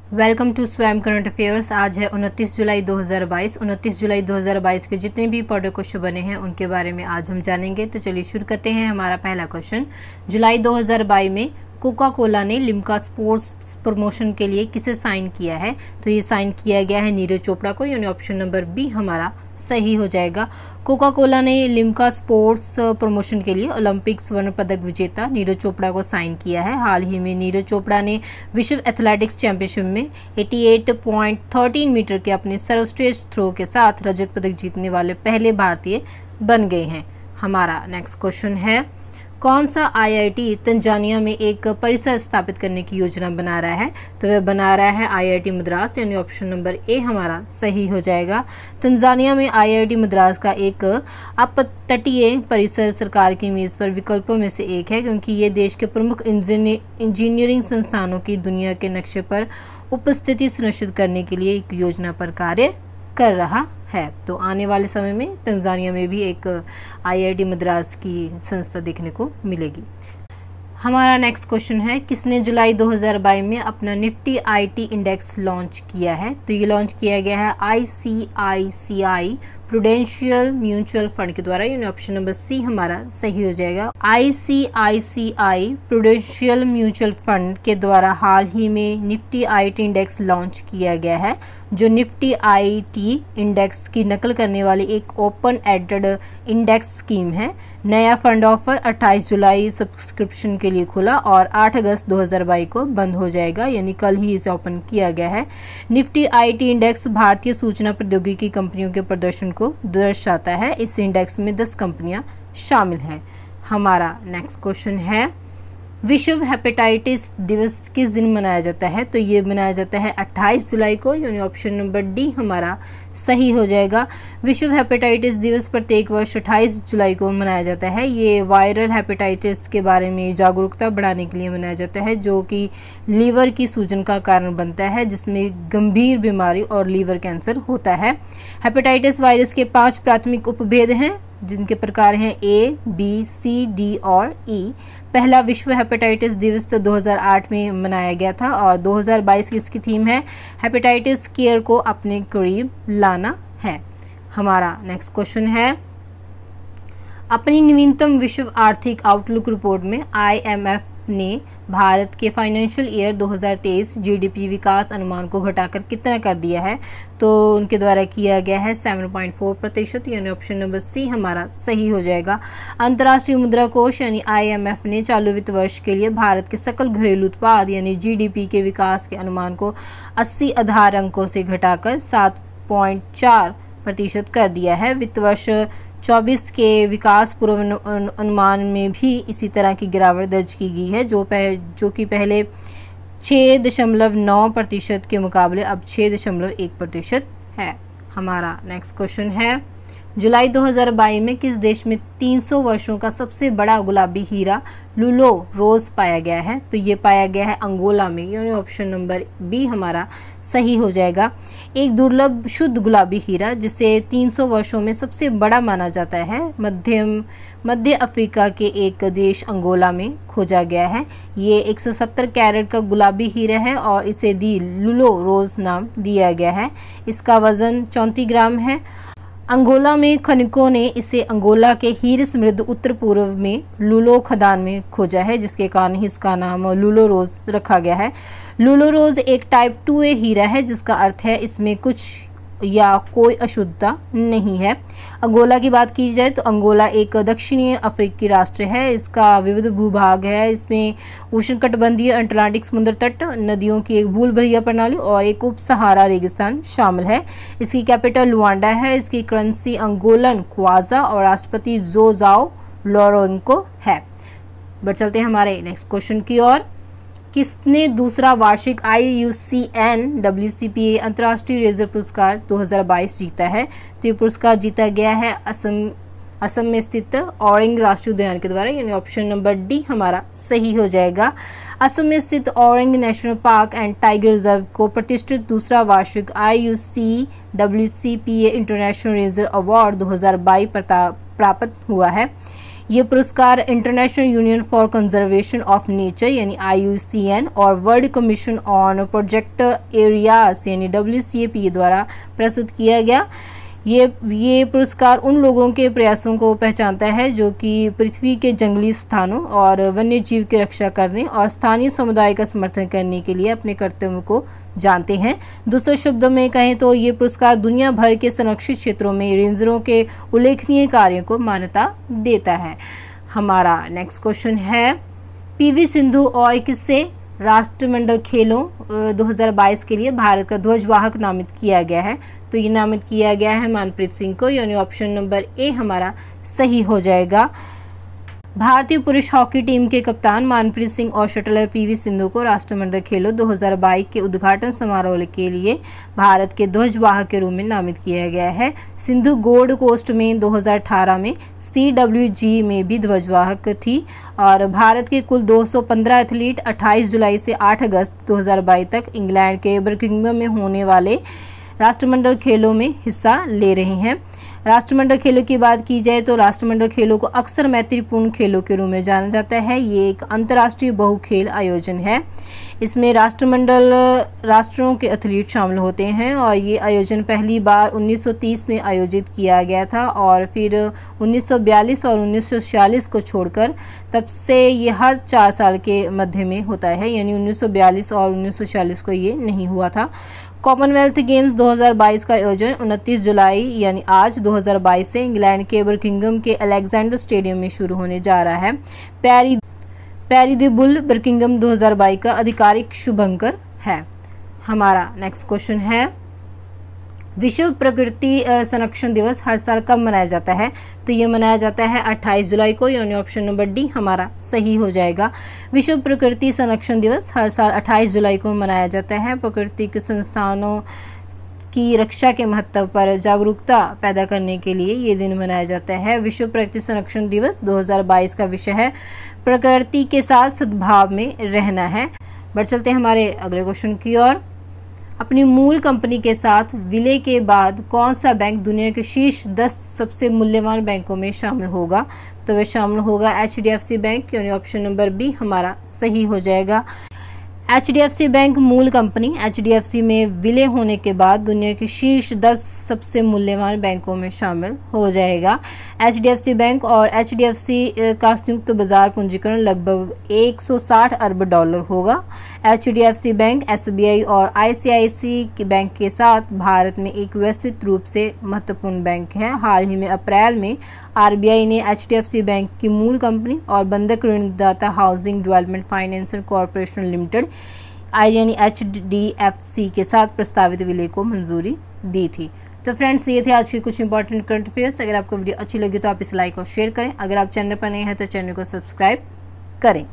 Welcome to स्वयं current affairs. आज है 29 जुलाई 2022। 29 जुलाई 2022 के जितने भी इंपॉर्टेंट क्वेश्चन बने हैं उनके बारे में आज हम जानेंगे। तो चलिए शुरू करते हैं। हमारा पहला क्वेश्चन, जुलाई 2022 में कोका कोला ने लिम्का स्पोर्ट्स प्रमोशन के लिए किसे साइन किया है? तो ये साइन किया गया है नीरज चोपड़ा को, यानी ऑप्शन नंबर बी हमारा सही हो जाएगा। कोका कोला ने लिम्का स्पोर्ट्स प्रमोशन के लिए ओलंपिक स्वर्ण पदक विजेता नीरज चोपड़ा को साइन किया है। हाल ही में नीरज चोपड़ा ने विश्व एथलेटिक्स चैंपियनशिप में 88.13 मीटर के अपने सर्वश्रेष्ठ थ्रो के साथ रजत पदक जीतने वाले पहले भारतीय बन गए हैं। हमारा नेक्स्ट क्वेश्चन है, कौन सा आईआईटी तंजानिया में एक परिसर स्थापित करने की योजना बना रहा है? तो वह बना रहा है आईआईटी मद्रास, यानी ऑप्शन नंबर ए हमारा सही हो जाएगा। तंजानिया में आईआईटी मद्रास का एक अपतटीय परिसर सरकार की मेज पर विकल्पों में से एक है, क्योंकि ये देश के प्रमुख इंजीनियरिंग संस्थानों की दुनिया के नक्शे पर उपस्थिति सुनिश्चित करने के लिए एक योजना पर कार्य कर रहा है। तो आने वाले समय में तंजानिया में भी एक आईआईटी मद्रास की संस्था देखने को मिलेगी। हमारा नेक्स्ट क्वेश्चन है, किसने जुलाई 2022 में अपना निफ्टी आईटी इंडेक्स लॉन्च किया है? तो ये लॉन्च किया गया है आईसीआईसीआई प्रूडेंशियल म्यूचुअल फंड के द्वारा, यानी ऑप्शन नंबर सी हमारा सही हो जाएगा। आईसीआईसीआई प्रूडेंशियल म्यूचुअल फंड के द्वारा हाल ही में निफ्टी आईटी इंडेक्स लॉन्च किया गया है, जो निफ्टी आईटी इंडेक्स की नकल करने वाली एक ओपन एंडेड इंडेक्स स्कीम है। नया फंड ऑफर 28 जुलाई सब्सक्रिप्शन के लिए खुला और 8 अगस्त 2022 को बंद हो जाएगा, यानी कल ही इसे ओपन किया गया है। निफ्टी आईटी इंडेक्स भारतीय सूचना प्रौद्योगिकी कंपनियों के प्रदर्शन को दर्शाता है। इस इंडेक्स में 10 कंपनियां शामिल हैं। हमारा नेक्स्ट क्वेश्चन है, विश्व हेपेटाइटिस दिवस किस दिन मनाया जाता है? तो ये मनाया जाता है 28 जुलाई को, यानी ऑप्शन नंबर डी हमारा सही हो जाएगा। विश्व हेपेटाइटिस दिवस प्रत्येक वर्ष 28 जुलाई को मनाया जाता है। ये वायरल हेपेटाइटिस के बारे में जागरूकता बढ़ाने के लिए मनाया जाता है, जो कि लीवर की सूजन का कारण बनता है, जिसमें गंभीर बीमारी और लीवर कैंसर होता है। हेपेटाइटिस वायरस के 5 प्राथमिक उपभेद हैं, जिनके प्रकार हैं ए, बी, सी, डी और ई। पहला विश्व हेपेटाइटिस दिवस तो 2008 में मनाया गया था और 2022 की इसकी थीम है हेपेटाइटिस केयर को अपने करीब लाना है। हमारा नेक्स्ट क्वेश्चन है, अपनी नवीनतम विश्व आर्थिक आउटलुक रिपोर्ट में आईएमएफ ने भारत के फाइनेंशियल ईयर 2023 जीडीपी विकास अनुमान को घटाकर कितना कर दिया है? तो उनके द्वारा किया गया है 7.4%, यानी ऑप्शन नंबर सी हमारा सही हो जाएगा। अंतर्राष्ट्रीय मुद्रा कोष यानी आईएमएफ ने चालू वित्त वर्ष के लिए भारत के सकल घरेलू उत्पाद यानी जीडीपी के विकास के अनुमान को 80 आधार अंकों से घटाकर 7.4% कर दिया है। वित्त वर्ष 24 के विकास पूर्वानुमान में भी इसी तरह की गिरावट दर्ज की गई है, जो कि पहले 6.9% के मुकाबले अब 6.1% है। हमारा नेक्स्ट क्वेश्चन है, जुलाई 2022 में किस देश में 300 वर्षों का सबसे बड़ा गुलाबी हीरा लुलो रोज पाया गया है? तो ये पाया गया है अंगोला में, यानी ऑप्शन नंबर बी हमारा सही हो जाएगा। एक दुर्लभ शुद्ध गुलाबी हीरा जिसे 300 वर्षों में सबसे बड़ा माना जाता है, मध्य अफ्रीका के एक देश अंगोला में खोजा गया है। ये 170 कैरेट का गुलाबी हीरा है और इसे दी लुलो रोज नाम दिया गया है। इसका वजन 34 ग्राम है। अंगोला में खनिकों ने इसे अंगोला के हीरे समृद्ध उत्तर पूर्व में लुलो खदान में खोजा है, जिसके कारण ही इसका नाम लुलो रोज रखा गया है। लुलो रोज एक टाइप 2A हीरा है, जिसका अर्थ है इसमें कुछ या कोई अशुद्धता नहीं है। अंगोला की बात की जाए तो अंगोला एक दक्षिणी अफ्रीकी राष्ट्र है। इसका विविध भूभाग है। इसमें उष्णकटिबंधीय अटलांटिक समुद्र तट, नदियों की एक भूल भुलैया प्रणाली और एक उप सहारा रेगिस्तान शामिल है। इसकी कैपिटल लुआंडा है। इसकी करेंसी अंगोलन क्वाजा और राष्ट्रपति जोजाओ लोरेंको है। बढ़ चलते हैं हमारे नेक्स्ट क्वेश्चन की ओर, किसने दूसरा वार्षिक IUCN WCPA अंतर्राष्ट्रीय रेजर पुरस्कार 2022 जीता है? तो ये पुरस्कार जीता गया है असम में स्थित औरंग राष्ट्रीय उद्यान के द्वारा, यानी ऑप्शन नंबर डी हमारा सही हो जाएगा। असम में स्थित Orang national park and tiger reserve को प्रतिष्ठित दूसरा वार्षिक IUCWCPA इंटरनेशनल रेजर अवार्ड 2022 प्राप्त हुआ है। ये पुरस्कार international union for conservation of nature यानी IUCN और world commission on project areas यानी WCAP द्वारा प्रस्तुत किया गया। ये पुरस्कार उन लोगों के प्रयासों को पहचानता है जो कि पृथ्वी के जंगली स्थानों और वन्य जीव की रक्षा करने और स्थानीय समुदाय का समर्थन करने के लिए अपने कर्तव्यों को जानते हैं। दूसरे शब्दों में कहें तो ये पुरस्कार दुनिया भर के संरक्षित क्षेत्रों में रेंजरों के उल्लेखनीय कार्यों को मान्यता देता है। हमारा नेक्स्ट क्वेश्चन है, PV सिंधु और किससे राष्ट्रमंडल खेलों 2022 के लिए भारत का ध्वजवाहक नामित किया गया है? तो ये नामित किया गया है मनप्रीत सिंह को, यानी ऑप्शन नंबर ए हमारा सही हो जाएगा। भारतीय पुरुष हॉकी टीम के कप्तान मनप्रीत सिंह और शटलर PV सिंधु को राष्ट्रमंडल खेलों 2022 के उद्घाटन समारोह के लिए भारत के ध्वजवाहक के रूप में नामित किया गया है। सिंधु गोल्ड कोस्ट में 2018 में CWG में भी ध्वजवाहक थी और भारत के कुल 215 एथलीट 28 जुलाई से 8 अगस्त 2022 तक इंग्लैंड के बर्मिंघम में होने वाले राष्ट्रमंडल खेलों में हिस्सा ले रहे हैं। राष्ट्रमंडल खेलों की बात की जाए तो राष्ट्रमंडल खेलों को अक्सर मैत्रीपूर्ण खेलों के रूप में जाना जाता है। ये एक अंतर्राष्ट्रीय बहुखेल आयोजन है। इसमें राष्ट्रमंडल राष्ट्रों के एथलीट शामिल होते हैं और ये आयोजन पहली बार 1930 में आयोजित किया गया था और फिर 1942 और 1946 को छोड़कर तब से ये हर 4 साल के मध्य में होता है, यानी 1942 और 1946 को ये नहीं हुआ था। कॉमनवेल्थ गेम्स 2022 का आयोजन 29 जुलाई यानी आज 2022 से इंग्लैंड के बर्मिंघम के अलेक्जेंडर स्टेडियम में शुरू होने जा रहा है। पैरी द बुल बर्मिंघम 2022 का आधिकारिक शुभंकर है। हमारा नेक्स्ट क्वेश्चन है, विश्व प्रकृति संरक्षण दिवस हर साल कब मनाया जाता है? तो ये मनाया जाता है 28 जुलाई को, यानी ऑप्शन नंबर डी हमारा सही हो जाएगा। विश्व प्रकृति संरक्षण दिवस हर साल 28 जुलाई को मनाया जाता है। प्रकृति के संस्थानों की रक्षा के महत्व पर जागरूकता पैदा करने के लिए ये दिन मनाया जाता है। विश्व प्रकृति संरक्षण दिवस 2022 का विषय है प्रकृति के साथ सद्भाव में रहना है। बढ़ चलते हैं हमारे अगले क्वेश्चन की ओर। अपनी मूल कंपनी के साथ विलय के बाद कौन सा बैंक दुनिया के शीर्ष 10 सबसे मूल्यवान बैंकों में शामिल होगा? तो वह शामिल होगा HDFC बैंक, यानी ऑप्शन नंबर बी हमारा सही हो जाएगा। HDFC बैंक मूल कंपनी HDFC में विलय होने के बाद दुनिया के शीर्ष 10 सबसे मूल्यवान बैंकों में शामिल हो जाएगा। HDFC बैंक और HDFC का संयुक्त बाजार पूंजीकरण लगभग 160 अरब डॉलर होगा। HDFC बैंक SBI और ICICI बैंक के साथ भारत में एक विस्तृत रूप से महत्वपूर्ण बैंक है। हाल ही में अप्रैल में RBI ने HDFC बैंक की मूल कंपनी और बंधक ऋणदाता housing development financial corporation limited यानी HDFC के साथ प्रस्तावित विलय को मंजूरी दी थी। तो फ्रेंड्स, ये थे आज के कुछ इंपॉर्टेंट करंट अफेयर्स। अगर आपको वीडियो अच्छी लगी तो आप इसे लाइक और शेयर करें। अगर आप चैनल पर नए हैं तो चैनल को सब्सक्राइब करें।